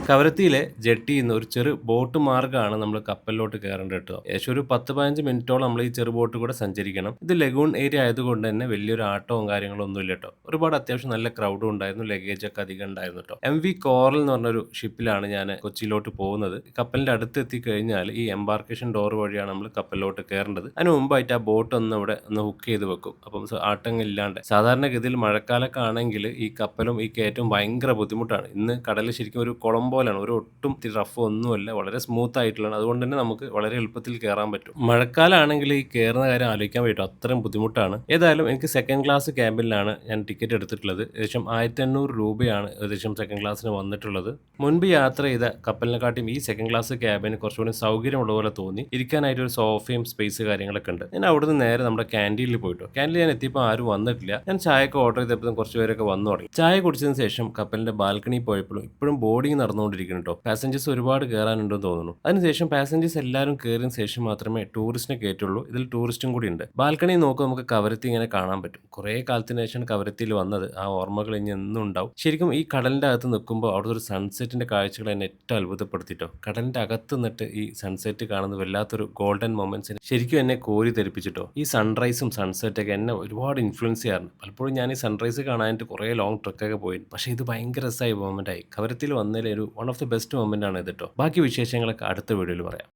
കവരത്തിയിലെ ജെട്ടിയിൽ നിന്ന് ഒരു ചെറു ബോട്ട് മാർഗ്ഗമാണ് നമ്മൾ കപ്പലിലോട്ട് കയറേണ്ടത് കേട്ടോ. ഏകദേശം ഒരു 10-15 മിനിറ്റോളം നമ്മൾ ഈ ചെറു ബോട്ട് കൂടെ സഞ്ചരിക്കണം. ഇത് ലഗൂൺ ഏരിയ ആയതുകൊണ്ട് തന്നെ വലിയൊരു ആട്ടവും കാര്യങ്ങളും ഒന്നും ഇല്ല കേട്ടോ. ഒരുപാട് അത്യാവശ്യം നല്ല ക്രൗഡും ഉണ്ടായിരുന്നു, ലഗേജ് ഒക്കെ അധികം ഉണ്ടായിരുന്നു കേട്ടോ. MV കോറൽ എന്ന് പറഞ്ഞൊരു ഷിപ്പിലാണ് ഞാൻ കൊച്ചിയിലോട്ട് പോകുന്നത്. കപ്പലിന്റെ അടുത്ത് എത്തിക്കഴിഞ്ഞാൽ ഈ എംബാർക്കേഷൻ ഡോർ വഴിയാണ് നമ്മൾ കപ്പലിലോട്ട് കയറേണ്ടത്. അതിന് മുമ്പായിട്ട് ആ ബോട്ട് ഒന്ന് ഹുക്ക് ചെയ്ത് വെക്കും. അപ്പം ആട്ടങ്ങളില്ലാണ്ട് സാധാരണഗതിയിൽ മഴക്കാലൊക്കെ ആണെങ്കിൽ ഈ കപ്പലും ഈ കയറ്റവും ഭയങ്കര ബുദ്ധിമുട്ടാണ്. ഇന്ന് കടൽ ശരിക്കും ഒരു കുളം പോലെയാണ്, ഒരു ഒട്ടും റഫ് ഒന്നുമല്ല, വളരെ സ്മൂത്ത് ആയിട്ടുള്ളതാണ്. അതുകൊണ്ട് തന്നെ നമുക്ക് വളരെ എളുപ്പത്തിൽ കയറാൻ പറ്റും. മഴക്കാലമാണെങ്കിൽ ഈ കയറുന്ന കാര്യം ആലോചിക്കാൻ പറ്റും, അത്രയും ബുദ്ധിമുട്ടാണ്. ഏതായാലും എനിക്ക് സെക്കൻഡ് ക്ലാസ് ക്യാബിനിലാണ് ഞാൻ ടിക്കറ്റ് എടുത്തിട്ടുള്ളത്. ഏകദേശം 1500 രൂപയാണ് ഏകദേശം സെക്കൻഡ് ക്ലാസ്സിന് വന്നിട്ടുള്ളത്. മുൻപ് യാത്ര ചെയ്ത കപ്പലിനെക്കാട്ടിയും ഈ സെക്കൻഡ് ക്ലാസ് ക്യാബിന് കുറച്ചുകൂടി സൗകര്യമുള്ള പോലെ തോന്നി. ഇരിക്കാനായിട്ട് ഒരു സോഫയും സ്പേസ് കാര്യങ്ങളൊക്കെ ഉണ്ട്. ഞാൻ അവിടുന്ന് നേരെ നമ്മുടെ ക്യാൻറ്റീനിൽ പോയിട്ടോ. ക്യാൻറ്റീനിൽ ഞാൻ എത്തിയപ്പോൾ ആരും വന്നിട്ടില്ല. ഞാൻ ചായയൊക്കെ ഓർഡർ ചെയ്തപ്പോൾ കുറച്ച് പേരൊക്കെ വന്നു തുടങ്ങി. ചായ കുടിച്ചതിന് ശേഷം കപ്പലിന്റെ ബാൽക്കണി പോയപ്പോഴും ഇപ്പോഴും ബോർഡിംഗ് നടന്നുകൊണ്ടിരിക്കുന്നു കേട്ടോ. പാസഞ്ചേഴ്സ് ഒരുപാട് കയറാനുണ്ടെന്ന് തോന്നുന്നു. അതിനുശേഷം പാസഞ്ചേഴ്സ് എല്ലാവരും കയറിയതിനു ശേഷം മാത്രമേ ടൂറിസ്റ്റിനെ കയറ്റുള്ളൂ. ഇതിൽ ടൂറിസ്റ്റും കൂടി ഉണ്ട്. ബാൽക്കണി നോക്കുമ്പോൾ നമുക്ക് കവരത്തി ഇങ്ങനെ കാണാൻ പറ്റും. കുറേ കാലത്തിന് ശേഷമാണ് കവരത്തിയിൽ വന്നത്. ആ ഓർമ്മകൾ ഇനി എന്നും ഉണ്ടാവും. ശരിക്കും ഈ കടലിന്റെ അകത്ത് നിൽക്കുമ്പോൾ അവിടുത്തെ ഒരു സൺസെറ്റിന്റെ കാഴ്ചകൾ എന്നെ ഏറ്റവും അത്ഭുതപ്പെടുത്തിട്ടോ. കടലിന്റെ അകത്ത് നിന്നിട്ട് ഈ സൺസെറ്റ് കാണുന്നത് വല്ലാത്തൊരു ഗോൾഡൻ മൊമെന്റ്സിന് ശരിക്കും എന്നെ കോരി തെറിപ്പിച്ചിട്ടോ. ഈ സൺറൈസും സൺസെറ്റൊക്കെ എന്നെ ഒരുപാട് ഇൻഫ്ലുവൻസ് ചെയ്യാറുണ്ട്. പലപ്പോഴും ഞാൻ ഈ സൺറൈസ് കാണാനായിട്ട് കുറേ ലോങ് ട്രെക്കൊക്കെ പോയി. പക്ഷേ ഇത് ഭയങ്കര രസമായ മൊമെന്റ് ആയി. കവരത്തിൽ വന്നതിൽ ഒരു one of the best moment ആണ് ഇത് കേട്ടോ. ബാക്കി വിശേഷങ്ങളൊക്കെ അടുത്ത വീഡിയോയിൽ പറയാം.